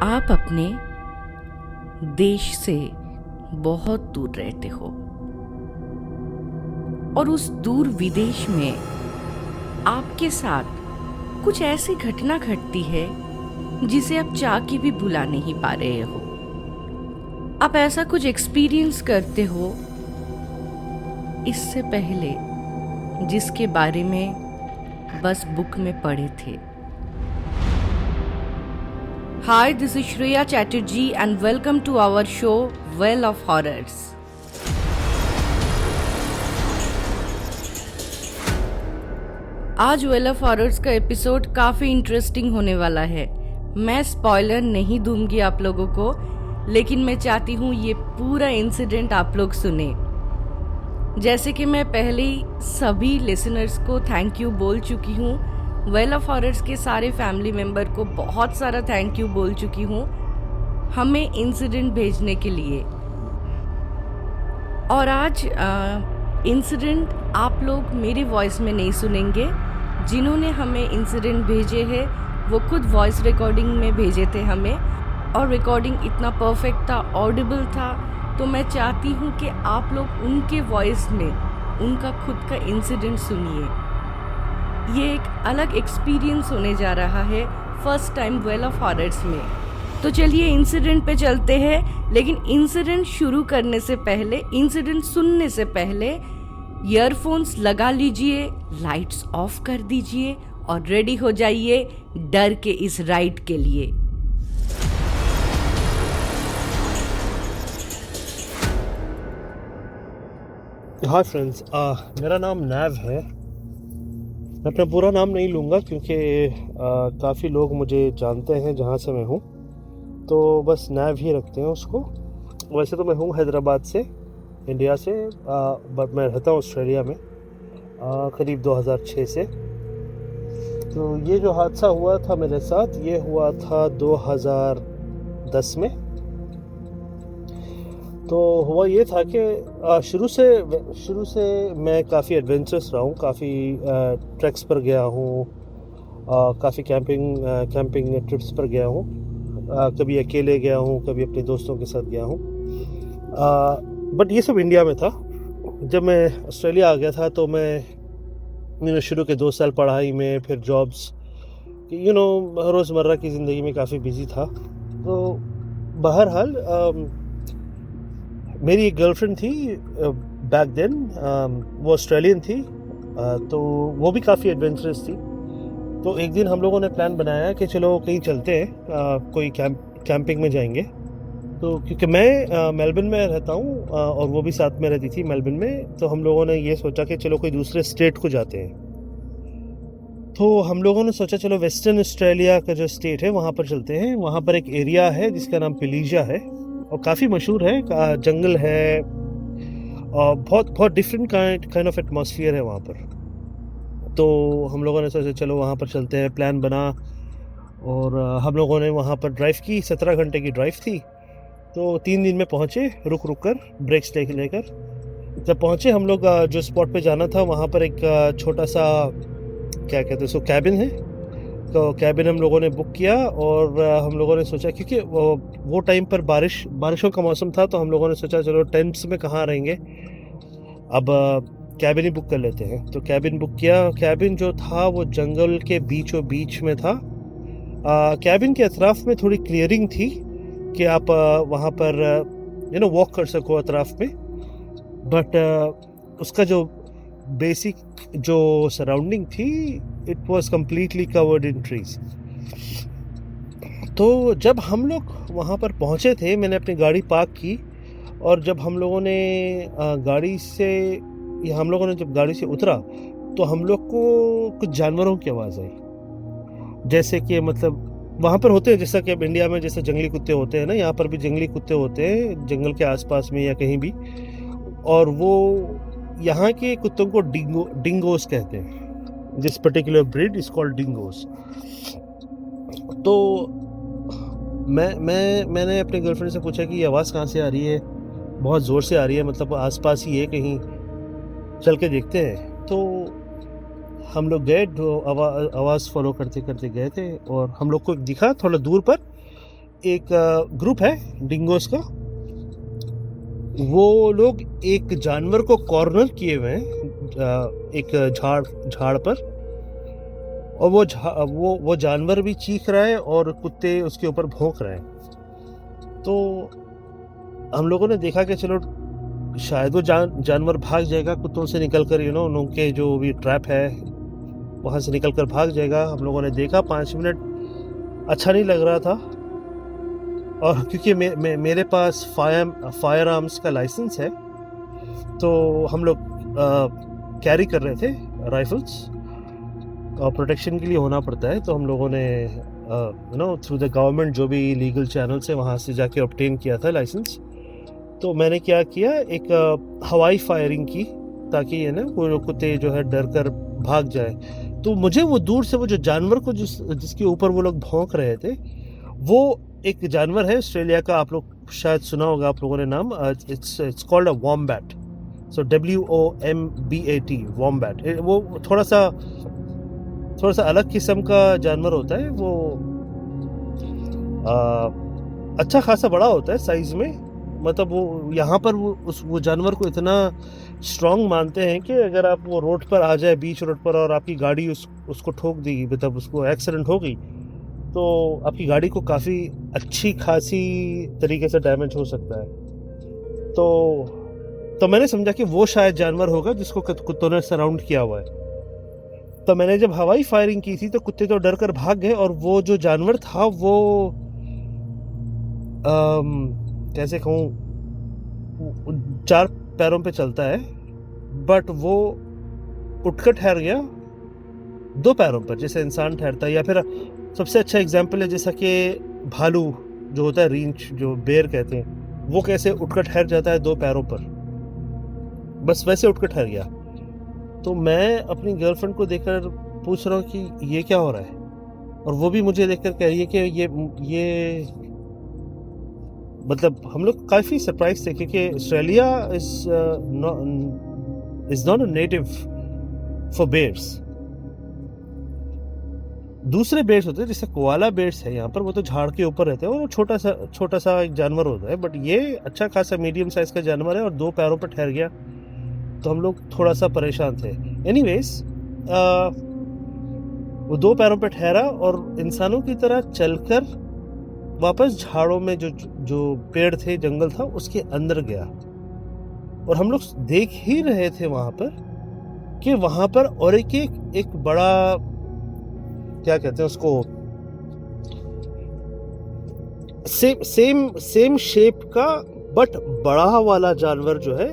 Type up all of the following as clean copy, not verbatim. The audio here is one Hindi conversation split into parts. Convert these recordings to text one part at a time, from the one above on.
आप अपने देश से बहुत दूर रहते हो और उस दूर विदेश में आपके साथ कुछ ऐसी घटना घटती है जिसे आप चाह के भी भुला नहीं पा रहे हो। आप ऐसा कुछ एक्सपीरियंस करते हो इससे पहले जिसके बारे में बस बुक में पढ़े थे। Hi, this is Shreya Chatterjee and welcome to our show Well of Horrors. आज वेल ऑफ हॉरर्स का एपिसोड काफ़ी इंटरेस्टिंग होने वाला है। मैं स्पॉइलर नहीं दूंगी आप लोगों को, लेकिन मैं चाहती हूँ ये पूरा इंसिडेंट आप लोग सुने। जैसे कि मैं पहले ही सभी लिसनर्स को थैंक यू बोल चुकी हूँ, वेल ऑफ हॉरर्स के सारे फैमिली मेंबर को बहुत सारा थैंक यू बोल चुकी हूँ हमें इंसिडेंट भेजने के लिए। और आज इंसिडेंट आप लोग मेरी वॉइस में नहीं सुनेंगे। जिन्होंने हमें इंसिडेंट भेजे हैं वो खुद वॉइस रिकॉर्डिंग में भेजे थे हमें, और रिकॉर्डिंग इतना परफेक्ट था, ऑडिबल था। तो मैं चाहती हूँ कि आप लोग उनके वॉइस में उनका खुद का इंसिडेंट सुनिए। ये एक अलग एक्सपीरियंस होने जा रहा है first time well of horrors में। तो चलिए इंसिडेंट पे चलते हैं, लेकिन इंसिडेंट शुरू करने से पहले, इंसिडेंट सुनने से पहले ईयरफोन्स लगा लीजिए, लाइट्स ऑफ कर दीजिए और रेडी हो जाइए डर के इस राइड के लिए। हाय फ्रेंड्स, मेरा नाम नैव है। मैं अपना पूरा नाम नहीं लूँगा क्योंकि काफ़ी लोग मुझे जानते हैं जहाँ से मैं हूँ, तो बस नैव ही रखते हैं उसको। वैसे तो मैं हूँ हैदराबाद से, इंडिया से, बट मैं रहता हूँ ऑस्ट्रेलिया में करीब 2006 से। तो ये जो हादसा हुआ था मेरे साथ, ये हुआ था 2010 में। तो हुआ ये था कि शुरू से मैं काफ़ी एडवेंचरस रहा हूँ, काफ़ी ट्रैक्स पर गया हूँ, काफ़ी कैंपिंग ट्रिप्स पर गया हूँ। कभी अकेले गया हूँ, कभी अपने दोस्तों के साथ गया हूँ, बट ये सब इंडिया में था। जब मैं ऑस्ट्रेलिया आ गया था तो मैं शुरू के 2 साल पढ़ाई में, फिर जॉब्स, रोज़मर्रा की ज़िंदगी में काफ़ी बिजी था। तो बहरहाल मेरी एक गर्लफ्रेंड थी बैक देन, वो ऑस्ट्रेलियन थी, तो वो भी काफ़ी एडवेंचरस थी। तो एक दिन हम लोगों ने प्लान बनाया कि चलो कहीं चलते हैं, कोई कैंपिंग में जाएंगे। तो क्योंकि मैं मेलबर्न में रहता हूँ और वो भी साथ में रहती थी मेलबर्न में, तो हम लोगों ने ये सोचा कि चलो कोई दूसरे स्टेट को जाते हैं। तो हम लोगों ने सोचा चलो वेस्टर्न ऑस्ट्रेलिया का जो स्टेट है वहाँ पर चलते हैं। वहाँ पर एक एरिया है जिसका नाम पिलीजा है और काफ़ी मशहूर है, जंगल है और बहुत डिफरेंट काइंड ऑफ एटमॉस्फेयर है वहाँ पर। तो हम लोगों ने सोचा चलो वहाँ पर चलते हैं, प्लान बना और हम लोगों ने वहाँ पर ड्राइव की। 17 घंटे की ड्राइव थी। तो 3 दिन में पहुँचे, रुक कर ब्रेक्स लेकर। जब पहुँचे हम लोग जो स्पॉट पे जाना था वहाँ पर एक छोटा सा, क्या कहते हैं उसको, कैबिन है। तो कैबिन हम लोगों ने बुक किया और हम लोगों ने सोचा, क्योंकि वो टाइम पर बारिशों का मौसम था, तो हम लोगों ने सोचा चलो टेंट्स में कहाँ रहेंगे, अब कैबिन ही बुक कर लेते हैं। तो कैबिन बुक किया। कैबिन जो था वो जंगल के बीचों बीच में था। कैबिन के अतराफ में थोड़ी क्लियरिंग थी कि आप वहाँ पर वॉक कर सको अतराफ में, बट उसका जो बेसिक जो सराउंडिंग थी, it was completely covered in trees. तो जब हम लोग वहाँ पर पहुँचे थे, मैंने अपनी गाड़ी पार्क की और जब हम लोगों ने जब गाड़ी से उतरा तो हम लोग को कुछ जानवरों की आवाज़ आई। जैसे कि मतलब वहाँ पर होते हैं, जैसा कि अब इंडिया में जैसे जंगली कुत्ते होते हैं ना, यहाँ पर भी जंगली कुत्ते होते हैं जंगल के आसपास में या कहीं भी, और वो यहाँ के कुत्तों को डिंगोस कहते हैं। This particular breed is called dingoes. तो मैंने अपने गर्लफ्रेंड से पूछा कि ये आवाज़ कहाँ से आ रही है, बहुत ज़ोर से आ रही है, मतलब आसपास ही है कहीं, चल के देखते हैं। तो हम लोग गए, आवाज़ फॉलो करते करते गए थे और हम लोग को दिखा थोड़ा दूर पर एक ग्रुप है डिंगोस का, वो लोग एक जानवर को कॉर्नर किए हुए हैं एक झाड़ पर, और वो जानवर भी चीख रहा है और कुत्ते उसके ऊपर भौंक रहे हैं। तो हम लोगों ने देखा कि चलो शायद वो जानवर भाग जाएगा कुत्तों से निकल कर, उनके जो भी ट्रैप है वहाँ से निकल कर भाग जाएगा। हम लोगों ने देखा 5 मिनट अच्छा नहीं लग रहा था, और क्योंकि मेरे पास फायर आर्म्स का लाइसेंस है, तो हम लोग कैरी कर रहे थे राइफल्स, और प्रोटेक्शन के लिए होना पड़ता है। तो हम लोगों ने थ्रू द गवर्नमेंट जो भी लीगल चैनल से वहाँ से जाके ऑब्टेन किया था लाइसेंस। तो मैंने क्या किया, एक हवाई फायरिंग की, ताकि वो कुत्ते जो है डर कर भाग जाए। तो मुझे वो दूर से वो जो जानवर को जिसके ऊपर वो लोग भौंक रहे थे, वो एक जानवर है ऑस्ट्रेलिया का, आप लोग शायद सुना होगा आप लोगों ने नाम, it's called a wombat. So WOMBAT wombat. वो थोड़ा सा अलग किस्म का जानवर होता है। वो अच्छा खासा बड़ा होता है साइज में। मतलब वो यहाँ पर वो जानवर को इतना स्ट्रॉन्ग मानते हैं कि अगर आप वो रोड पर आ जाए, बीच रोड पर, और आपकी गाड़ी उसको ठोक दी, मतलब उसको एक्सीडेंट हो गई, तो आपकी गाड़ी को काफ़ी अच्छी खासी तरीके से डैमेज हो सकता है। तो मैंने समझा कि वो शायद जानवर होगा जिसको कुत्तों ने सराउंड किया हुआ है। तो मैंने जब हवाई फायरिंग की थी तो कुत्ते तो डर कर भाग गए, और वो जो जानवर था वो कैसे कहूँ, 4 पैरों पे चलता है, बट वो उठकर ठहर गया 2 पैरों पर, जैसे इंसान ठहरता है। या फिर सबसे अच्छा एग्जाम्पल है जैसा कि भालू जो होता है, रींच जो बेर कहते हैं, वो कैसे उठकर ठहर जाता है 2 पैरों पर, बस वैसे उठकर ठहर गया। तो मैं अपनी गर्लफ्रेंड को देखकर पूछ रहा हूँ कि ये क्या हो रहा है, और वो भी मुझे देखकर कह रही है कि ये मतलब हम लोग काफ़ी सरप्राइज थे, क्योंकि Australia is not a native for bears. दूसरे बेयर्स होते हैं जैसे कोआला बेयर्स है यहाँ पर, वो तो झाड़ के ऊपर रहते हैं और छोटा सा एक जानवर होता है, बट ये अच्छा खासा मीडियम साइज का जानवर है और 2 पैरों पर ठहर गया। तो हम लोग थोड़ा सा परेशान थे। एनीवेज, वो 2 पैरों पर ठहरा और इंसानों की तरह चलकर वापस झाड़ों में जो पेड़ थे, जंगल था, उसके अंदर गया। और हम लोग देख ही रहे थे वहां पर कि वहां पर और एक बड़ा, क्या कहते हैं उसको, सेम शेप का बट बड़ा वाला जानवर जो है,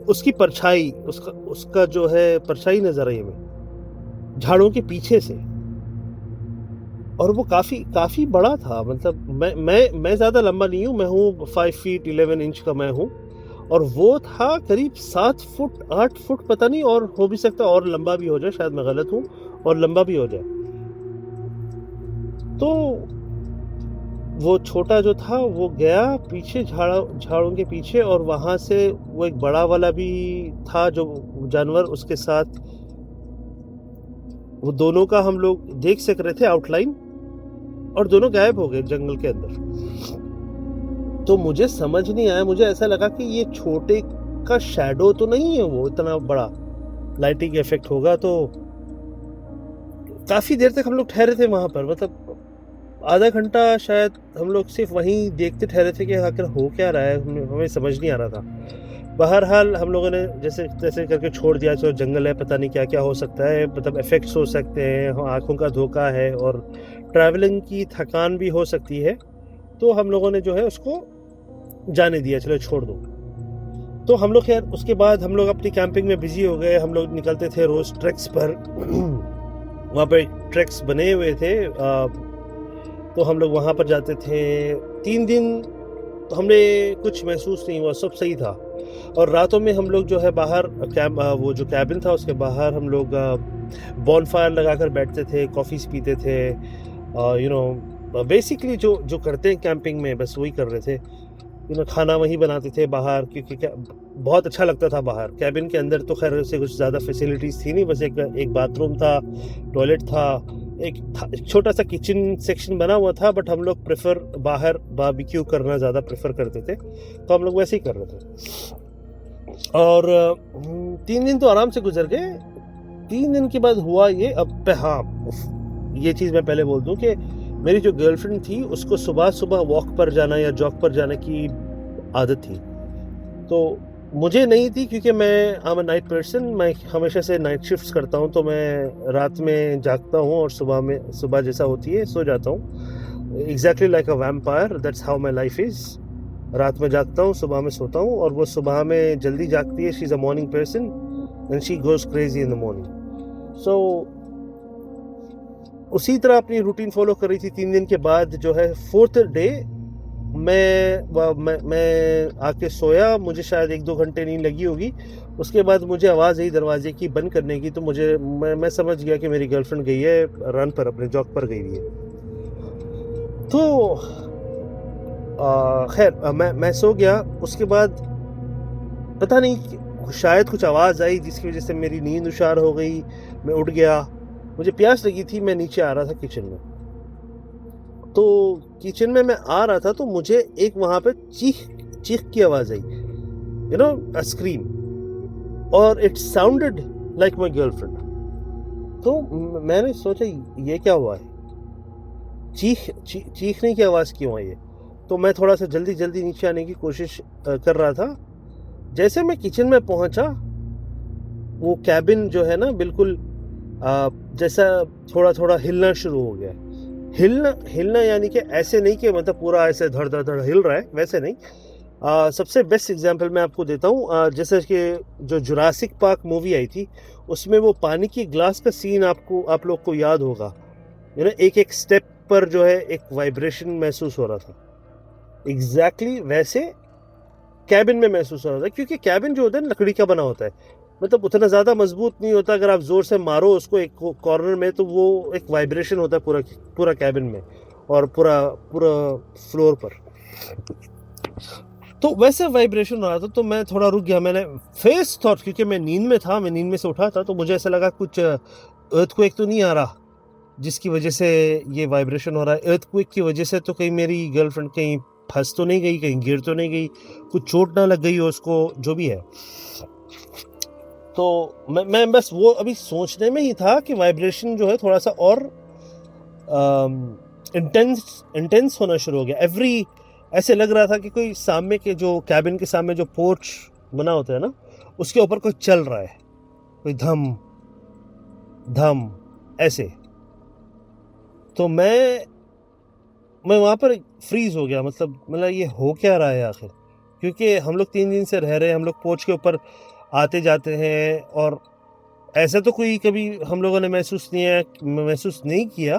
उसकी परछाई, उसका जो है परछाई नजर आई हमें झाड़ों के पीछे से। और वो काफी बड़ा था। मतलब मैं ज्यादा लंबा नहीं हूँ, मैं हूँ 5 फीट 11 इंच का मैं हूँ, और वो था करीब 7 फुट 8 फुट, पता नहीं, और हो भी सकता और लंबा भी हो जाए, शायद मैं गलत हूँ, और लंबा भी हो जाए। तो वो छोटा जो था वो गया पीछे झाड़ों के पीछे, और वहां से वो एक बड़ा वाला भी था जो जानवर, उसके साथ वो दोनों का हम लोग देख सक रहे थे आउटलाइन, और दोनों गायब हो गए जंगल के अंदर। तो मुझे समझ नहीं आया, मुझे ऐसा लगा कि ये छोटे का शैडो तो नहीं है, वो इतना बड़ा लाइटिंग इफेक्ट होगा। तो काफी देर तक हम लोग ठहरे थे वहां पर, मतलब आधा घंटा शायद हम लोग सिर्फ वहीं देखते ठहरे थे कि आखिर हो क्या रहा है, हमें समझ नहीं आ रहा था। बहरहाल हम लोगों ने जैसे करके छोड़ दिया। जो जंगल है, पता नहीं क्या क्या हो सकता है, मतलब इफेक्ट्स हो सकते हैं, आंखों का धोखा है, और ट्रैवलिंग की थकान भी हो सकती है। तो हम लोगों ने जो है उसको जाने दिया, चलो छोड़ दो। तो हम लोग खैर उसके बाद हम लोग अपनी कैंपिंग में बिजी हो गए। हम लोग निकलते थे रोज ट्रैक्स पर वहाँ पे ट्रैक्स बने हुए थे, तो हम लोग वहाँ पर जाते थे। 3 दिन तो हमने कुछ महसूस नहीं हुआ, सब सही था। और रातों में हम लोग जो है बाहर वो जो कैबिन था उसके बाहर हम लोग बॉनफायर लगाकर बैठते थे, कॉफ़ीज पीते थे, बेसिकली जो करते हैं कैंपिंग में, बस वही कर रहे थे। खाना वहीं बनाते थे बाहर, क्योंकि बहुत अच्छा लगता था बाहर। कैबिन के अंदर तो खैर से कुछ ज़्यादा फैसिलिटीज़ थी नहीं, बस एक बाथरूम था, टॉयलेट था, एक छोटा सा किचन सेक्शन बना हुआ था, बट हम लोग प्रेफर बाहर बारबेक्यू करना ज़्यादा प्रेफर करते थे, तो हम लोग वैसे ही कर रहे थे। और 3 दिन तो आराम से गुजर गए। 3 दिन के बाद हुआ ये, अब हाँ ये चीज़ मैं पहले बोल दूं कि मेरी जो गर्लफ्रेंड थी उसको सुबह सुबह वॉक पर जाना या जॉग पर जाने की आदत थी, तो मुझे नहीं थी, क्योंकि मैं I am a night person, मैं हमेशा से नाइट शिफ्ट्स करता हूँ, तो मैं रात में जागता हूँ और सुबह जैसा होती है सो जाता हूँ। Exactly like a vampire, that's how my life is. रात में जागता हूँ, सुबह में सोता हूँ, और वो सुबह में जल्दी जागती है। She is a morning person and she goes crazy in the morning. So उसी तरह अपनी रूटीन फॉलो कर रही थी। 3 दिन के बाद जो है 4th डे मैं आके सोया, मुझे शायद 1-2 घंटे नींद लगी होगी। उसके बाद मुझे आवाज़ आई दरवाजे की बंद करने की, तो मैं समझ गया कि मेरी गर्लफ्रेंड गई है रन पर, अपने जॉग पर गई है। तो खैर मैं सो गया। उसके बाद पता नहीं शायद कुछ आवाज़ आई जिसकी वजह से मेरी नींद उशार हो गई, मैं उठ गया। मुझे प्यास लगी थी, मैं नीचे आ रहा था किचन में। तो किचन में मैं आ रहा था तो मुझे एक वहाँ पे चीख की आवाज़ आई, यू नो अ स्क्रीम, और it sounded like my girlfriend. तो मैंने सोचा ये क्या हुआ है, चीखने की आवाज़ क्यों आई है। तो मैं थोड़ा सा जल्दी नीचे आने की कोशिश कर रहा था। जैसे मैं किचन में पहुंचा, वो कैबिन जो है ना बिल्कुल जैसा थोड़ा हिलना शुरू हो गया। हिलना यानी कि ऐसे नहीं कि मतलब पूरा ऐसे धड़ हिल रहा है, वैसे नहीं। सबसे बेस्ट एग्जांपल मैं आपको देता हूँ, जैसे कि जो जुरासिक पार्क मूवी आई थी, उसमें वो पानी की ग्लास का सीन आप लोग को याद होगा, यू नो एक स्टेप पर जो है एक वाइब्रेशन महसूस हो रहा था। एग्जैक्टली वैसे कैबिन में महसूस हो रहा था, क्योंकि कैबिन जो होता है लकड़ी का बना होता है, मतलब उतना ज़्यादा मजबूत नहीं होता। अगर आप ज़ोर से मारो उसको एक कॉर्नर में, तो वो एक वाइब्रेशन होता है पूरा कैबिन में और पूरा फ्लोर पर। तो वैसे वाइब्रेशन हो रहा था, तो मैं थोड़ा रुक गया। मैंने फेस थॉट, क्योंकि मैं नींद में था, मैं नींद में से उठा था, तो मुझे ऐसा लगा कुछ अर्थक्वेक तो नहीं आ रहा जिसकी वजह से ये वाइब्रेशन हो रहा है। अर्थक्वेक की वजह से तो कहीं मेरी गर्लफ्रेंड कहीं फंस तो नहीं गई, कहीं गिर तो नहीं गई, कुछ चोट ना लग गई हो उसको, जो भी है। तो मैं बस वो अभी सोचने में ही था कि वाइब्रेशन जो है थोड़ा सा और इंटेंस होना शुरू हो गया। ऐसे लग रहा था कि कोई सामने के जो कैबिन के सामने जो पोर्च बना होता है ना, उसके ऊपर कोई चल रहा है, कोई धम धम ऐसे। तो मैं वहाँ पर फ्रीज हो गया, मतलब ये हो क्या रहा है आखिर, क्योंकि हम लोग 3 दिन से रह रहे हैं, हम लोग पोर्च के ऊपर आते जाते हैं, और ऐसा तो कोई कभी हम लोगों ने महसूस नहीं किया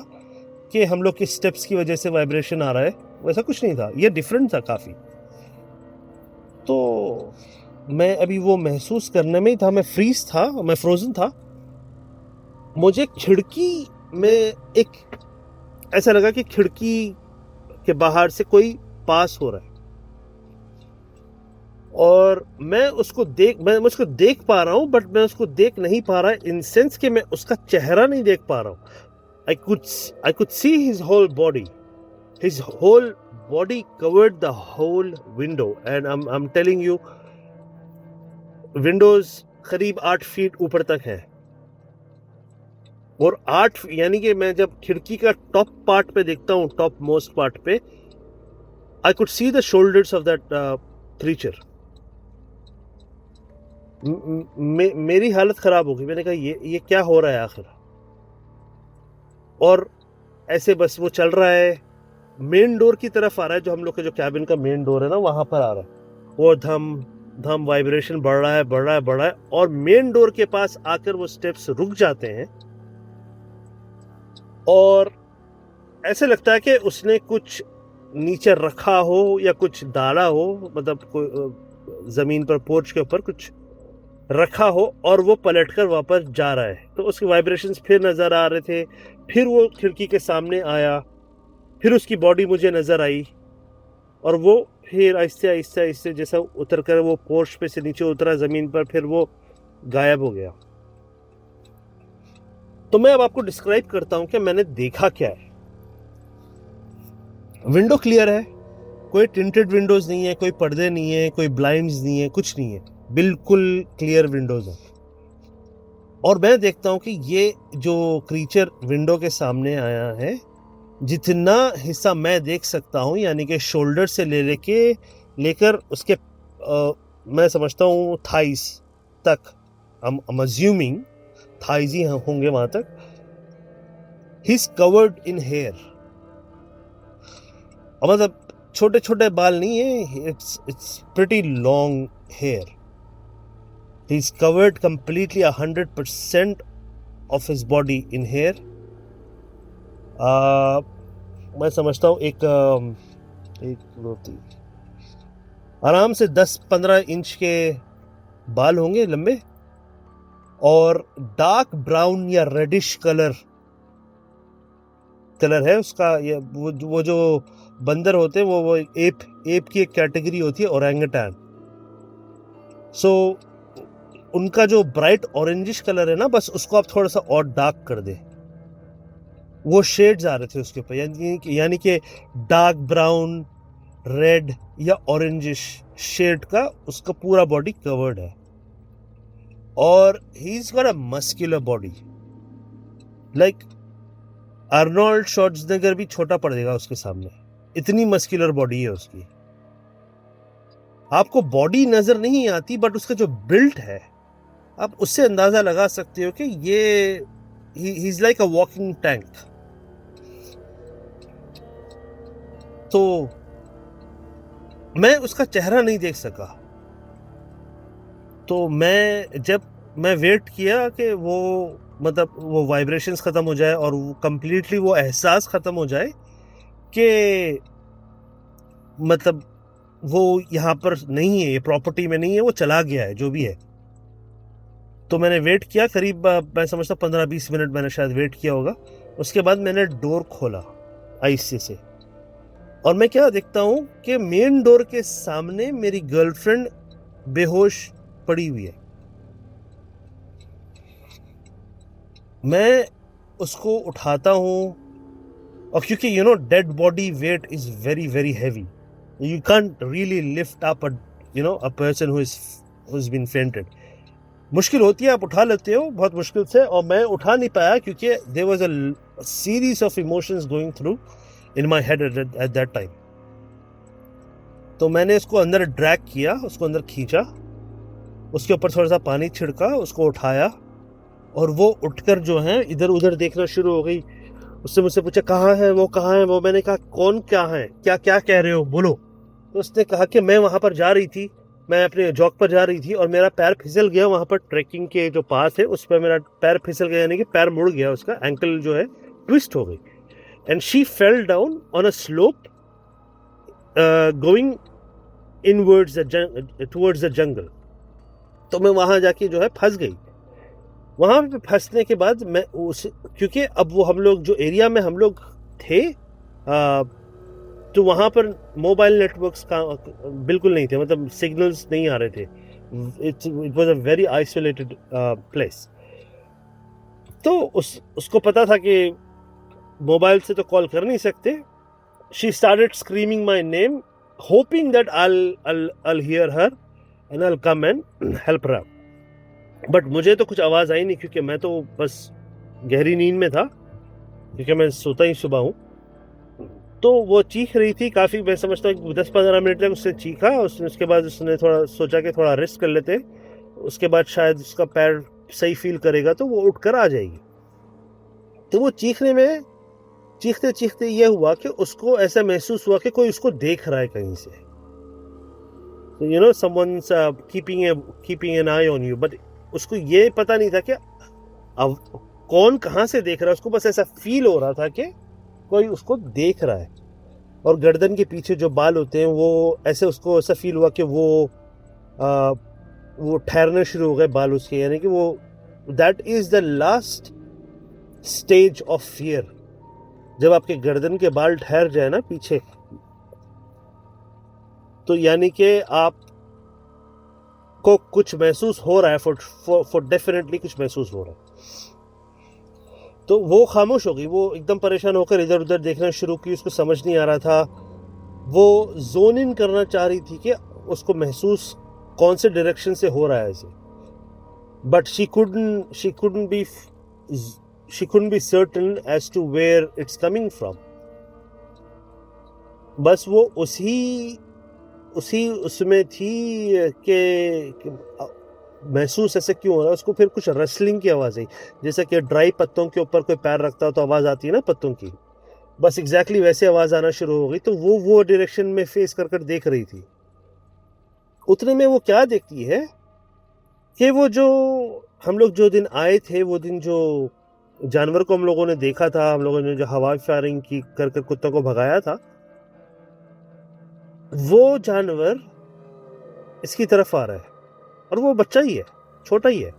कि हम लोग के स्टेप्स की वजह से वाइब्रेशन आ रहा है। वैसा कुछ नहीं था, ये डिफरेंट था काफ़ी। तो मैं अभी वो महसूस करने में ही था, मैं फ्रोजन था। मुझे खिड़की में एक ऐसा लगा कि खिड़की के बाहर से कोई पास हो रहा है, और मैं उसको देख पा रहा हूँ, बट मैं उसको देख नहीं पा रहा, इन सेंस कि मैं उसका चेहरा नहीं देख पा रहा हूँ। I could see his whole body. His whole body covered the whole window, and I'm telling you, windows करीब 8 फीट ऊपर तक है, और 8 यानी कि मैं जब खिड़की का टॉप पार्ट पे देखता हूँ, टॉप मोस्ट पार्ट पे, I could see the shoulders of that creature. मेरी हालत खराब हो गई। मैंने कहा ये क्या हो रहा है आखिर, और ऐसे बस वो चल रहा है, मेन डोर की तरफ आ रहा है, जो हम लोग के जो कैबिन का मेन डोर है ना, वहां पर आ रहा है, और धम वाइब्रेशन बढ़ रहा है, और मेन डोर के पास आकर वो स्टेप्स रुक जाते हैं, और ऐसे लगता है कि उसने कुछ नीचे रखा हो या कुछ डाला हो, मतलब जमीन पर पोर्च के ऊपर कुछ रखा हो, और वो पलटकर वापस जा रहा है। तो उसके वाइब्रेशंस फिर नज़र आ रहे थे, फिर वो खिड़की के सामने आया, फिर उसकी बॉडी मुझे नज़र आई, और वो फिर आहिस्ते जैसा उतर कर वो पोर्च पे से नीचे उतरा ज़मीन पर, फिर वो गायब हो गया। तो मैं अब आपको डिस्क्राइब करता हूं कि मैंने देखा क्या है। विंडो क्लियर है, कोई टिंटेड विंडोज नहीं है, कोई पर्दे नहीं है, कोई ब्लाइंड्स नहीं है, कुछ नहीं है, बिल्कुल क्लियर विंडोज है। और मैं देखता हूं कि ये जो क्रीचर विंडो के सामने आया है, जितना हिस्सा मैं देख सकता हूं, यानी कि शोल्डर से लेकर उसके मैं समझता हूं थाइस तक, I'm assuming थाइस ही होंगे वहां तक, he is covered in hair. मतलब छोटे छोटे बाल नहीं है, it's pretty long hair. He is covered completely 100% of his body in hair. मैं समझता हूँ एक दो तीन आराम से 10-15 इंच के बाल होंगे लंबे, और डार्क ब्राउन या रेडिश कलर है उसका। ये वो जो बंदर होते हैं वो एप की एक कैटेगरी होती है, ओरेंगटान। सो उनका जो ब्राइट ऑरेंजिश कलर है ना, बस उसको आप थोड़ा सा और डार्क कर दे। वो शेड्स आ रहे थे उसके ऊपर, यानी कि डार्क ब्राउन, रेड या ऑरेंजिश शेड का उसका पूरा बॉडी कवर्ड है। और he is got a muscular body, like Arnold Schwarzenegger भी छोटा पड़ जाएगा उसके सामने, इतनी मस्कुलर बॉडी है उसकी। आपको बॉडी नजर नहीं आती, बट उसका जो बिल्ट है आप उससे अंदाजा लगा सकते हो कि ये he is like a walking tank. तो मैं उसका चेहरा नहीं देख सका, तो मैं वेट किया कि वो वाइब्रेशंस खत्म हो जाए और वो कंप्लीटली वो एहसास खत्म हो जाए कि मतलब वो यहाँ पर नहीं है, ये प्रॉपर्टी में नहीं है, वो चला गया है, जो भी है। तो मैंने वेट किया करीब, मैं समझता 15-20 मिनट मैंने शायद वेट किया होगा। उसके बाद मैंने डोर खोला आहिस्ते से, और मैं क्या देखता हूँ कि मेन डोर के सामने मेरी गर्लफ्रेंड बेहोश पड़ी हुई है। मैं उसको उठाता हूँ, और क्योंकि dead body weight is very very heavy, you can't really lift up a person who is been fainted. मुश्किल होती है, आप उठा लेते हो बहुत मुश्किल से, और मैं उठा नहीं पाया क्योंकि there was a series of emotions going through in my head at that time. तो मैंने उसको अंदर ड्रैग किया, उसको अंदर खींचा, उसके ऊपर थोड़ा सा पानी छिड़का, उसको उठाया, और वो उठकर जो है इधर उधर देखना शुरू हो गई। उससे मुझसे पूछा कहाँ है वो। मैंने कहा कौन क्या है, क्या कह रहे हो, बोलो। तो उसने कहा कि मैं वहाँ पर जा रही थी, मैं अपने जॉग पर जा रही थी और मेरा पैर फिसल गया वहाँ पर, ट्रैकिंग के जो पास है उस पर मेरा पैर फिसल गया, यानी कि पैर मुड़ गया, उसका एंकल जो है ट्विस्ट हो गई। And she fell down on a slope going inwards towards the jungle. तो मैं वहाँ जाके जो है फंस गई। वहाँ पे फंसने के बाद मैं क्योंकि अब वो हम लोग जो एरिया में हम लोग थे, तो वहाँ पर मोबाइल नेटवर्क्स का बिल्कुल नहीं थे, मतलब सिग्नल्स नहीं आ रहे थे। It was a very isolated place. तो उसको पता था कि मोबाइल से तो कॉल कर नहीं सकते। She started screaming my name, hoping that I'll hear her and I'll come and help her. But मुझे तो कुछ आवाज़ आई नहीं, क्योंकि मैं तो बस गहरी नींद में था, क्योंकि मैं सोता ही सुबह हूँ। तो वो चीख रही थी काफ़ी, मैं समझता हूँ 10-15 मिनट तक उसने चीखा। उसके बाद उसने थोड़ा सोचा कि थोड़ा रेस्ट कर लेते, उसके बाद शायद उसका पैर सही फील करेगा तो वो उठकर आ जाएगी। तो वो चीखते चीखते ये हुआ कि उसको ऐसा महसूस हुआ कि कोई उसको देख रहा है कहीं से। someone's keeping an eye on you, but उसको ये पता नहीं था कि अब कौन कहाँ से देख रहा है। उसको बस ऐसा फील हो रहा था कि कोई उसको देख रहा है। और गर्दन के पीछे जो बाल होते हैं वो ऐसे, उसको ऐसा फील हुआ कि वो ठहरने शुरू हो गए बाल उसके, यानी कि वो that is the last stage of fear. जब आपके गर्दन के बाल ठहर जाए ना पीछे, तो यानी कि आप को कुछ महसूस हो रहा है, फॉर डेफिनेटली कुछ महसूस हो रहा है। तो वो खामोश हो गई, वो एकदम परेशान होकर इधर उधर देखना शुरू की, उसको समझ नहीं आ रहा था, वो जोन इन करना चाह रही थी कि उसको महसूस कौन से डायरेक्शन से हो रहा है ऐसे, but she couldn't be certain as to where it's coming from. बस वो उसी उसमें थी कि महसूस ऐसे क्यों हो रहा है उसको। फिर कुछ रसलिंग की आवाज़ आई, जैसे कि ड्राई पत्तों के ऊपर कोई पैर रखता हो तो आवाज़ आती है ना पत्तों की, बस एग्जैक्टली वैसे आवाज़ आना शुरू हो गई। तो वो डायरेक्शन में फेस कर देख रही थी। उतने में वो क्या देखती है कि वो जो हम लोग जो दिन आए थे, वो दिन जो जानवर को हम लोगों ने देखा था, हम लोगों ने जो हवा फायरिंग की कर कुत्तों को भगाया था, वो जानवर इसकी तरफ आ रहा है। और वो बच्चा ही है, छोटा ही है,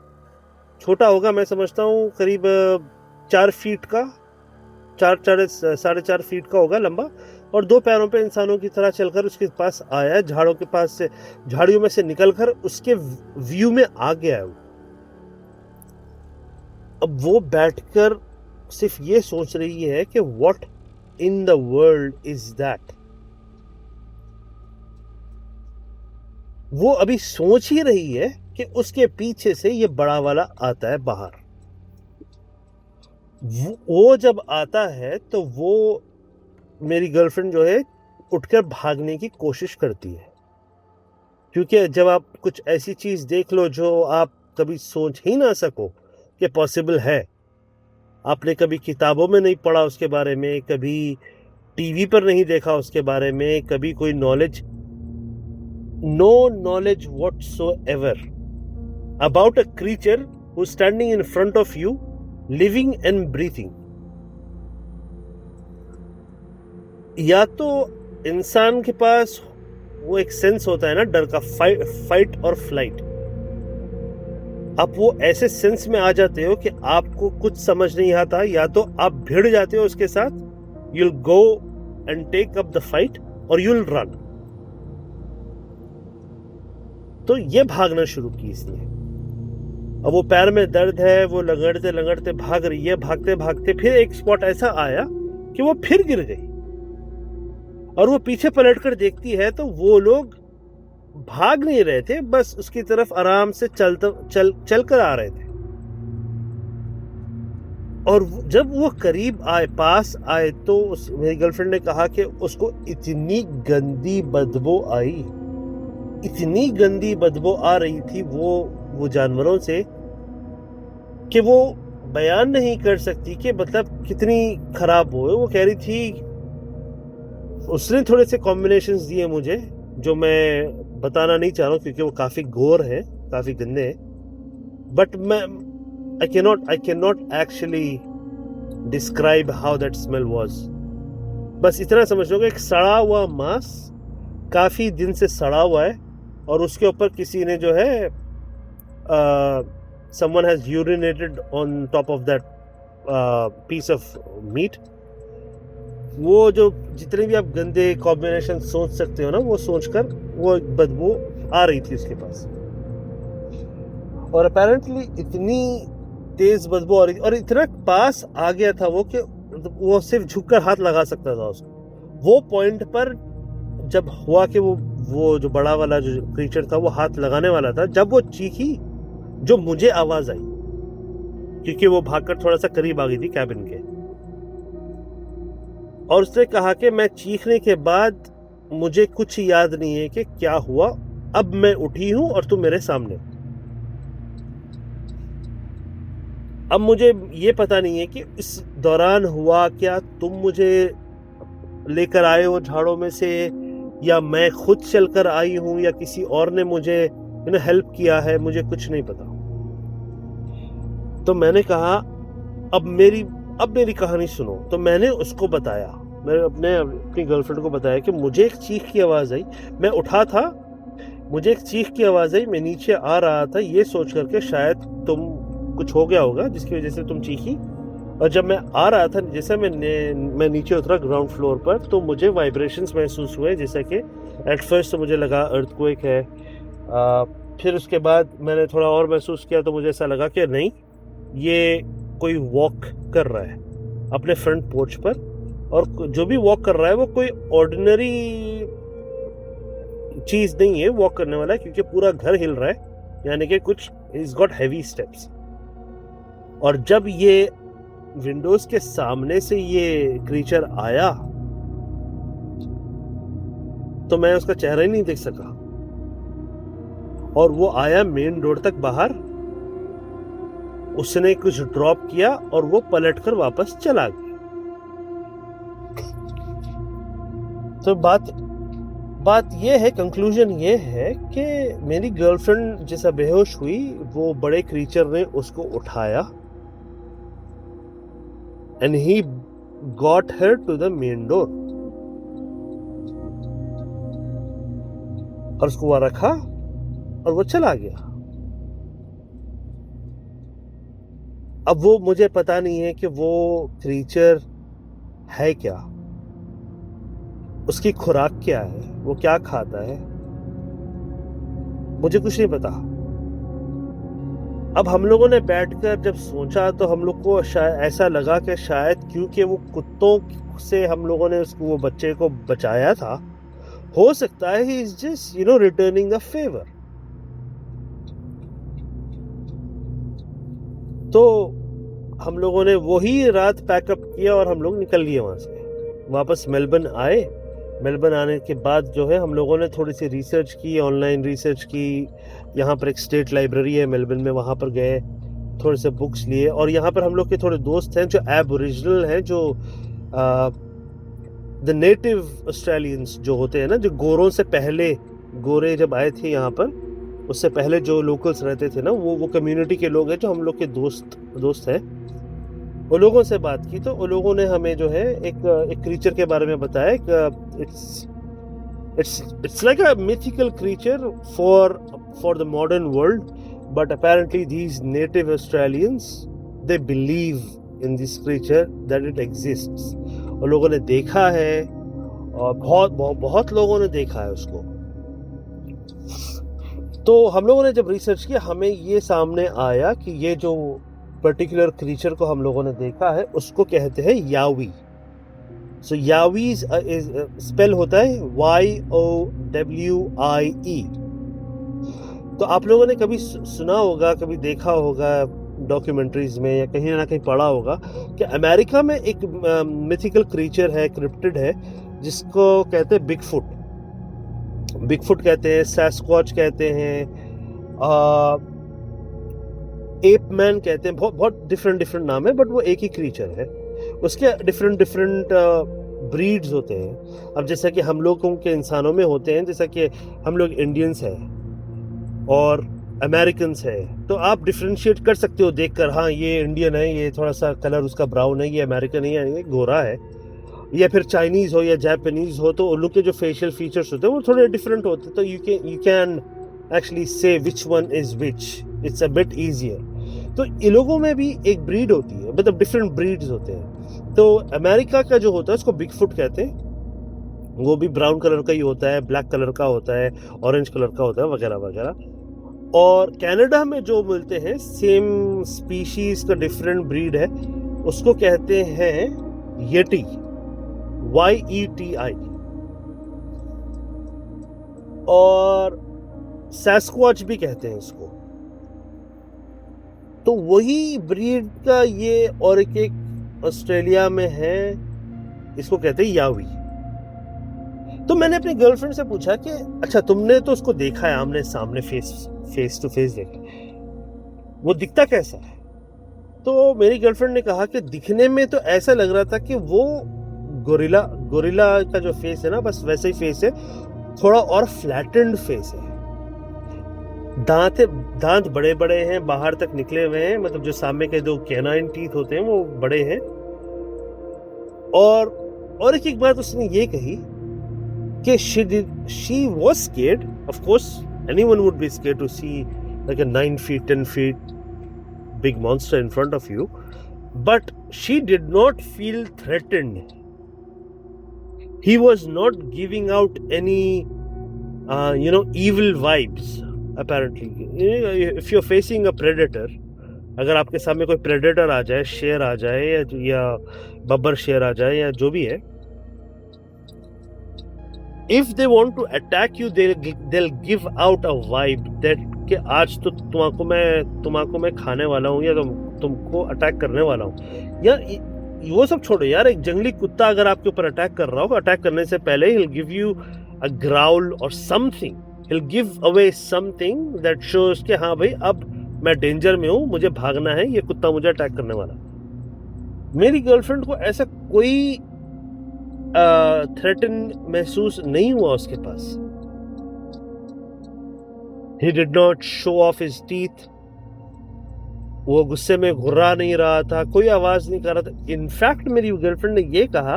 छोटा होगा मैं समझता हूँ करीब 4 फीट का, 4.5 फीट का होगा लंबा, और 2 पैरों पे इंसानों की तरह चलकर उसके पास आया, झाड़ों के पास से, झाड़ियों में से निकलकर उसके व्यू में आ गया है। अब वो बैठकर सिर्फ ये सोच रही है कि what in the world is that. वो अभी सोच ही रही है कि उसके पीछे से ये बड़ा वाला आता है बाहर। वो जब आता है तो वो मेरी गर्लफ्रेंड जो है उठकर भागने की कोशिश करती है, क्योंकि जब आप कुछ ऐसी चीज देख लो जो आप कभी सोच ही ना सको कि पॉसिबल है, आपने कभी किताबों में नहीं पढ़ा उसके बारे में, कभी टीवी पर नहीं देखा उसके बारे में, कभी कोई no knowledge whatsoever about a creature who's standing in front of you, living and breathing. या तो इंसान के पास वो एक सेंस होता है ना डर का, फाइट और फ्लाइट। आप वो ऐसे सेंस में आ जाते हो कि आपको कुछ समझ नहीं आता, या तो आप भिड़ जाते हो उसके साथ, you'll go and take up the fight, और you'll run। तो ये भागना शुरू की इसने। अब वो पैर में दर्द है, वो लगड़ते भाग रही है। भागते भागते फिर एक स्पॉट ऐसा आया कि वो फिर गिर गई, और वो पीछे पलटकर देखती है तो वो लोग भाग नहीं रहे थे, बस उसकी तरफ आराम से चल कर आ रहे थे। और जब वो करीब आए, पास आए, तो मेरी गर्लफ्रेंड ने कहा कि उसको इतनी गंदी बदबू आई, इतनी गंदी बदबू आ रही थी वो जानवरों से कि वो बयान नहीं कर सकती कि मतलब कितनी खराब हो। वो कह रही थी, उसने थोड़े से कॉम्बिनेशंस दिए मुझे जो मैं बताना नहीं चाह रहा हूँ क्योंकि वो काफी गोर है, काफी गंदे हैं, बट मैं I can not actually describe how that smell was. बस इतना समझ लो कि एक सड़ा हुआ मांस काफी दिन से सड़ा हुआ है, और उसके ऊपर किसी ने जो है someone has urinated on top of that piece of meat। वो जो जितने भी आप गंदे कॉम्बिनेशन सोच सकते हो ना, वो सोचकर वो बदबू आ रही थी उसके पास, और अपेरेंटली इतनी तेज बदबू आ रही थी, और इतना पास आ गया था वो कि वो सिर्फ झुककर हाथ लगा सकता था उसको। वो पॉइंट पर जब हुआ कि वो जो बड़ा वाला जो क्रीचर था वो हाथ लगाने वाला था, जब वो चीखी, जो मुझे आवाज आई क्योंकि वो भागकर थोड़ा सा करीब आ गई थी कैबिन के, और उसने कहा कि मैं चीखने के बाद मुझे कुछ याद नहीं है कि क्या हुआ, अब मैं उठी हूं और तुम मेरे सामने। अब मुझे ये पता नहीं है कि इस दौरान हुआ क्या, तुम मुझे लेकर आए हो झाड़ों में से, या मैं खुद चलकर आई हूं, या किसी और ने मुझे हेल्प किया है, मुझे कुछ नहीं पता। तो मैंने कहा अब मेरी कहानी सुनो। तो मैंने उसको बताया, मैंने अपनी गर्लफ्रेंड को बताया कि मुझे एक चीख की आवाज आई, मैं उठा था, मुझे एक चीख की आवाज आई, मैं नीचे आ रहा था ये सोच करके शायद तुम कुछ हो गया होगा जिसकी वजह से तुम चीखी, और जब मैं आ रहा था, जैसे मैं नीचे उतरा ग्राउंड फ्लोर पर, तो मुझे वाइब्रेशंस महसूस हुए, जैसे कि एट फर्स्ट तो मुझे लगा अर्थक्वेक है, फिर उसके बाद मैंने थोड़ा और महसूस किया तो मुझे ऐसा लगा कि नहीं, ये कोई वॉक कर रहा है अपने फ्रंट पोर्च पर, और जो भी वॉक कर रहा है वो कोई ऑर्डिनरी चीज नहीं है वॉक करने वाला, क्योंकि पूरा घर हिल रहा है, यानी कि कुछ इज गॉट हैवी स्टेप्स। और जब ये विंडोज के सामने से ये क्रीचर आया तो मैं उसका चेहरा ही नहीं देख सका, और वो आया मेन डोर तक बाहर, उसने कुछ ड्रॉप किया और वो पलटकर वापस चला गया। तो बात ये है, कंक्लूजन ये है कि मेरी गर्लफ्रेंड जैसा बेहोश हुई, वो बड़े क्रीचर ने उसको उठाया and he got her to the main door, और उसको वहां रखा और वो चला गया। अब वो मुझे पता नहीं है कि वो क्रीचर है क्या, उसकी खुराक क्या है, वो क्या खाता है, मुझे कुछ नहीं पता। अब हम लोगों ने बैठकर जब सोचा तो हम लोग को ऐसा लगा कि शायद क्योंकि वो कुत्तों से हम लोगों ने वो बच्चे को बचाया था, हो सकता है he is just returning the favour. तो हम लोगों ने वही रात पैकअप किया और हम लोग निकल लिए वहां से, वापस मेलबर्न आए। मेलबर्न आने के बाद जो है हम लोगों ने थोड़ी सी रिसर्च की, ऑनलाइन रिसर्च की। यहाँ पर एक स्टेट लाइब्रेरी है मेलबर्न में, वहाँ पर गए, थोड़े से बुक्स लिए। और यहाँ पर हम लोग के थोड़े दोस्त हैं जो एबोरिजिनल हैं, जो द नेटिव ऑस्ट्रेलियंस जो होते हैं ना, जो गोरों से पहले, गोरे जब आए थे यहाँ पर, उससे पहले जो लोकल्स रहते थे ना, वो कम्युनिटी के लोग हैं जो हम लोग के दोस्त हैं। वो लोगों से बात की तो वो लोगों ने हमें जो है एक क्रीचर के बारे में बताया। It's like a mythical creature for the modern world, but apparently these native Australians they believe in this creature that it exists. और लोगों ने देखा है, और बहुत लोगों ने देखा है उसको। तो हम लोगों ने जब रिसर्च किया, हमें ये सामने आया कि ये जो पर्टिकुलर क्रीचर को हम लोगों ने देखा है उसको कहते हैं यावी। सो यावी स्पेल होता है YOWIE। तो आप लोगों ने कभी सुना होगा, कभी देखा होगा डॉक्यूमेंट्रीज में या कहीं ना कहीं पढ़ा होगा कि अमेरिका में एक मिथिकल क्रीचर है, क्रिप्टिड है, जिसको कहते हैं बिगफुट कहते हैं, सैस्क्वॉच कहते हैं, एपमैन कहते हैं। बहुत डिफरेंट नाम है, बट वो एक ही क्रीचर है। उसके डिफरेंट ब्रीड्स होते हैं। अब जैसा कि हम लोगों के इंसानों में होते हैं, जैसा कि हम लोग इंडियंस हैं और अमेरिकन्स है, तो आप डिफरेंशिएट कर सकते हो देखकर, हाँ ये इंडियन है, ये थोड़ा सा कलर उसका ब्राउन है, ये अमेरिकन है, ये गोरा है। या फिर चाइनीज हो या जापानीज हो, तो उन लोग के जो फेशियल फीचर्स होते हैं वो थोड़े डिफरेंट होते हैं। तो यू कैन एक्चुअली से which one is which, it's a bit easier. तो इन लोगों में भी एक ब्रीड होती है, मतलब डिफरेंट ब्रीड्स होते हैं। तो अमेरिका का जो होता है उसको बिगफुट कहते हैं, वो भी ब्राउन कलर का ही होता है, ब्लैक कलर का होता है, ऑरेंज कलर का होता है, वगैरह वगैरह। और कनाडा में जो मिलते हैं सेम स्पीशीज का डिफरेंट ब्रीड है, उसको कहते हैं येटी, YETI। और सैस्क्वॉच भी कहते हैं इसको। तो वही ब्रीड का ये और एक ऑस्ट्रेलिया में है, इसको कहते हैं यावी। तो मैंने अपनी गर्लफ्रेंड से पूछा कि अच्छा तुमने तो उसको देखा है आमने सामने, फेस टू फेस देखा, वो दिखता कैसा है? तो मेरी गर्लफ्रेंड ने कहा कि दिखने में तो ऐसा लग रहा था कि वो गोरिल्ला का जो फेस है ना, बस वैसे ही फेस है, थोड़ा और फ्लैटेंड फेस है। दांत बड़े बड़े हैं, बाहर तक निकले हुए हैं, मतलब जो सामने के जो कैनाइन टीथ होते हैं वो बड़े हैं। और एक बात उसने ये कही कि she was scared. Of course, anyone would be scared to see like a 9 feet, 10 feet big monster in front of you. But she did not feel threatened. He was not giving out any, evil vibes, apparently. If you're facing a predator, अगर आपके सामने कोई प्रेडेटर आ जाए, शेर आ जाए या बब्बर शेर आ जाए या जो भी है, if they want to attack you they'll give out a vibe that कि आज तो तुमको मैं खाने वाला हूँ या तुमको अटैक करने वाला हूँ। या वो सब छोड़ो यार, एक जंगली कुत्ता अगर आपके ऊपर अटैक कर रहा हो, अटैक करने से पहले he'll give you a growl or something, he'll give away something that shows कि हाँ भाई अब मैं डेंजर में हूँ, मुझे भागना है, ये कुत्ता मुझे अटैक करने वाला। मेरी गर्लफ्रेंड को ऐसा कोई थ्रेटन महसूस नहीं हुआ उसके पास। He did not show off his teeth. वो गुस्से में घुर्रा नहीं रहा था, कोई आवाज नहीं कर रहा था। इनफैक्ट मेरी गर्लफ्रेंड ने ये कहा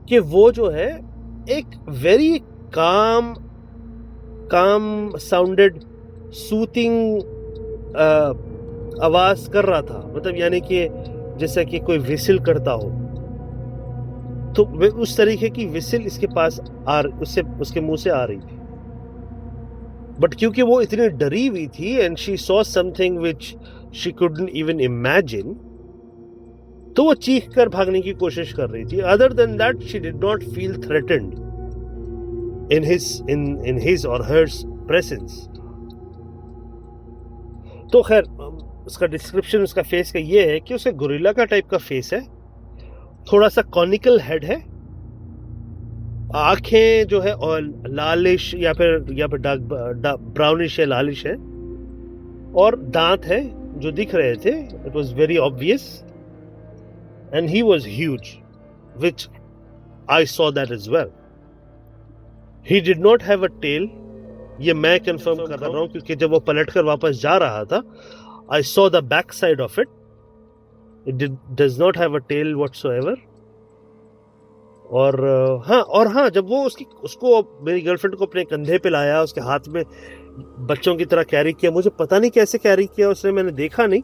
कि वो जो है एक वेरी काम साउंडेड सूथिंग आवाज कर रहा था, मतलब यानी कि जैसा कि कोई विसिल करता हो, तो वे उस तरीके की विसिल इसके पास उसके मुंह से आ रही थी। बट क्योंकि वो इतनी डरी हुई थी and she saw something which she couldn't even imagine, तो वो चीख कर भागने की कोशिश कर रही थी। Other than that she did not feel threatened in his और हर्स प्रेजेंस। तो खैर उसका डिस्क्रिप्शन उसका फेस का ये है कि उसे गोरिल्ला का टाइप का फेस है, थोड़ा सा कॉनिकल हेड है, आंखें जो है और लालिश या फिर डार्क ब्राउनिश है, लालिश है, और दांत है जो दिख रहे थे। It was very obvious and he was huge, which I saw that as well. He did not have a tail, ये मैं कंफर्म कर रहा हूं क्योंकि जब वो पलटकर वापस जा रहा था, I saw the back side of it. It does not have a tail whatsoever. और हाँ, जब वो उसको मेरी गर्लफ्रेंड को अपने कंधे पे लाया, उसके हाथ में बच्चों की तरह कैरी किया, मुझे पता नहीं कैसे कैरी किया उसने, मैंने देखा नहीं,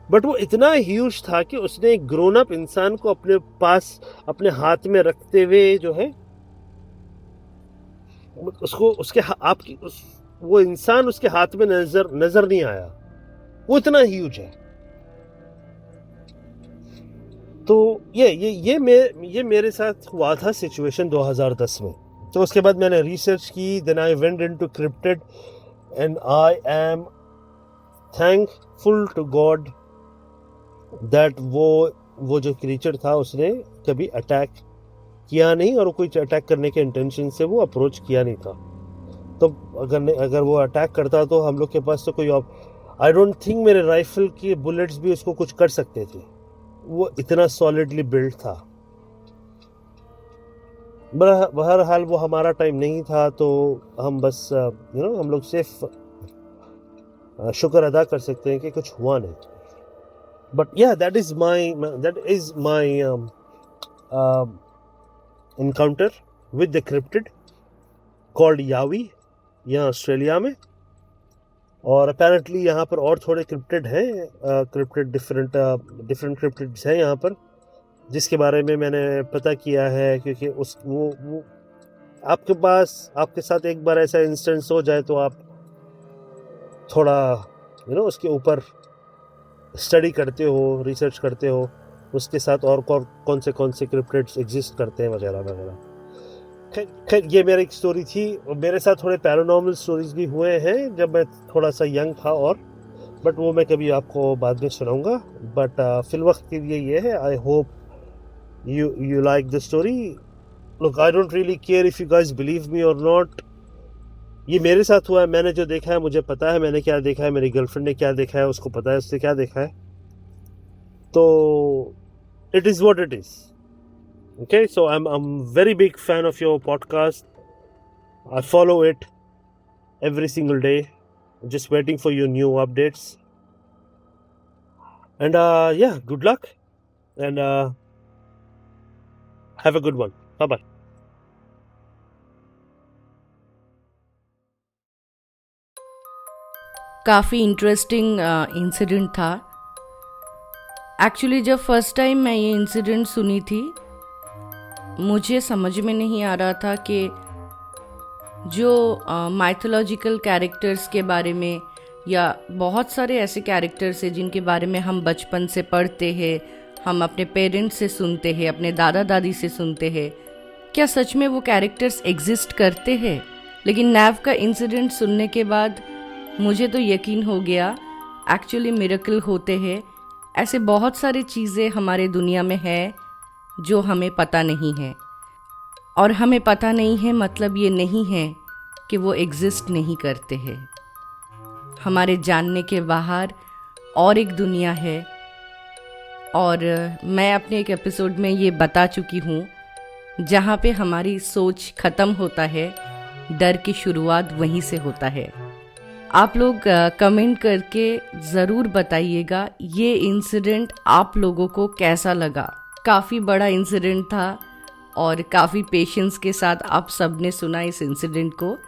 बट वो इतना ह्यूज था कि उसने एक ग्रोन अप इंसान को अपने पास अपने हाथ में रखते हुए जो है उसको वो इंसान उसके हाथ में नजर नहीं आया, वो इतना ह्यूज है। तो ये मेरे साथ हुआ था सिचुएशन 2010 में। तो उसके बाद मैंने रिसर्च की, then I went into cryptid and I am thankful to God that वो जो क्रीचर था उसने कभी अटैक किया नहीं, और कोई अटैक करने के इंटेंशन से वो अप्रोच किया नहीं था। तो अगर वो अटैक करता तो हम लोग के पास तो कोई आई डोंट थिंक मेरे राइफल की बुलेट्स भी उसको कुछ कर सकते थे, वो इतना सॉलिडली बिल्ड था। बहरहाल वो हमारा टाइम नहीं था, तो हम बस हम लोग सिर्फ शुक्र अदा कर सकते हैं कि कुछ हुआ नहीं। But yeah that is my encounter with the cryptid called yowie यहाँ ऑस्ट्रेलिया में। और अपेरेंटली यहाँ पर और थोड़े क्रिप्टिड हैं, क्रिप्टिड डिफरेंट क्रिप्टिड्स हैं यहाँ पर, जिसके बारे में मैंने पता किया है। क्योंकि वो आपके साथ एक बार ऐसा इंस्टेंस हो जाए तो आप थोड़ा उसके ऊपर स्टडी करते हो, रिसर्च करते हो, उसके साथ और कौन से क्रिप्टिड्स एग्जिस्ट करते हैं वगैरह वगैरह। खैर ये मेरी एक स्टोरी थी। मेरे साथ थोड़े पैरानॉर्मल स्टोरीज भी हुए हैं जब मैं थोड़ा सा यंग था, बट वो मैं कभी आपको बाद में सुनाऊंगा। बट फिल वक्त के लिए ये है, I hope you like the story. Look, I don't really care if you guys believe me or not. ये मेरे साथ हुआ है, मैंने जो देखा है मुझे पता है मैंने क्या देखा है, मेरी गर्लफ्रेंड ने क्या देखा है उसको पता है उसने क्या देखा है। तो it is what it is. Okay, so I'm very big fan of your podcast. I follow it every single day, just waiting for your new updates. And yeah, good luck and have a good one. Bye bye. काफ़ी इंटरेस्टिंग इंसिडेंट था। एक्चुअली जब फर्स्ट टाइम मैं ये इंसिडेंट सुनी थी, मुझे समझ में नहीं आ रहा था कि जो माइथोलॉजिकल कैरेक्टर्स के बारे में या बहुत सारे ऐसे कैरेक्टर्स हैं जिनके बारे में हम बचपन से पढ़ते हैं, हम अपने पेरेंट्स से सुनते हैं, अपने दादा दादी से सुनते हैं। क्या सच में वो कैरेक्टर्स एग्जिस्ट करते हैं? लेकिन नैव का इंसिडेंट सुनने के बाद मुझे तो यकीन हो गया एक्चुअली मिरेकल होते हैं। ऐसे बहुत सारी चीज़ें हमारे दुनिया में है जो हमें पता नहीं है, और हमें पता नहीं है मतलब ये नहीं है कि वो एग्जिस्ट नहीं करते हैं। हमारे जानने के बाहर और एक दुनिया है, और मैं अपने एक एपिसोड में ये बता चुकी हूँ, जहाँ पे हमारी सोच ख़त्म होता है, डर की शुरुआत वहीं से होता है। आप लोग कमेंट करके ज़रूर बताइएगा ये इंसिडेंट आप लोगों को कैसा लगा। काफ़ी बड़ा इंसिडेंट था और काफ़ी पेशेंस के साथ आप सब ने सुना इस इंसिडेंट को।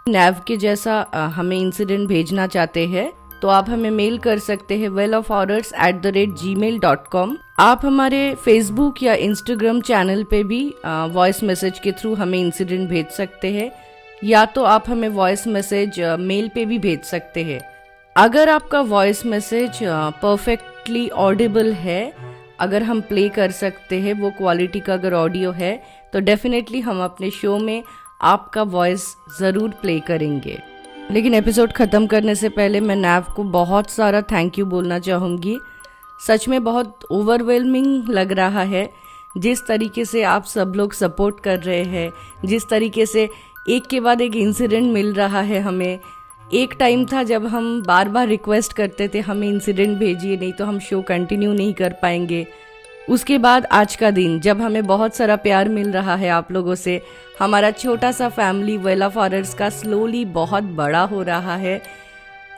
नैव के जैसा हमें इंसिडेंट भेजना चाहते हैं तो आप हमें मेल कर सकते हैं wellofhorrors@gmail.com। आप हमारे फेसबुक या इंस्टाग्राम चैनल पे भी वॉइस मैसेज के थ्रू हमें इंसिडेंट भेज सकते हैं, या तो आप हमें वॉइस मैसेज मेल पे भी भेज सकते हैं। अगर आपका वॉइस मैसेज परफेक्टली ऑडिबल है, अगर हम प्ले कर सकते हैं, वो क्वालिटी का अगर ऑडियो है, तो डेफिनेटली हम अपने शो में आपका वॉइस ज़रूर प्ले करेंगे। लेकिन एपिसोड ख़त्म करने से पहले मैं नैव को बहुत सारा थैंक यू बोलना चाहूँगी। सच में बहुत ओवरवेलमिंग लग रहा है जिस तरीके से आप सब लोग सपोर्ट कर रहे हैं, जिस तरीके से एक के बाद एक इंसिडेंट मिल रहा है हमें। एक टाइम था जब हम बार बार रिक्वेस्ट करते थे हमें इंसिडेंट भेजिए, नहीं तो हम शो कंटिन्यू नहीं कर पाएंगे। उसके बाद आज का दिन जब हमें बहुत सारा प्यार मिल रहा है आप लोगों से, हमारा छोटा सा फैमिली वेल ऑफ हॉरर्स का स्लोली बहुत बड़ा हो रहा है।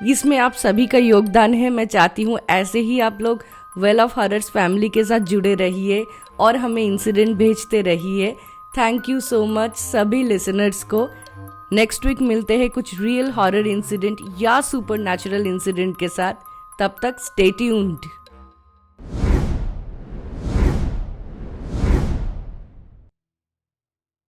इसमें आप सभी का योगदान है। मैं चाहती हूँ ऐसे ही आप लोग वेल ऑफ हॉरर्स फैमिली के साथ जुड़े रहिए और हमें इंसिडेंट भेजते रहिए। थैंक यू सो मच सभी लिसनर्स को। नेक्स्ट वीक मिलते हैं कुछ रियल हॉरर इंसिडेंट या सुपर नेचुरल इंसिडेंट के साथ। तब तक स्टे ट्यून्ड।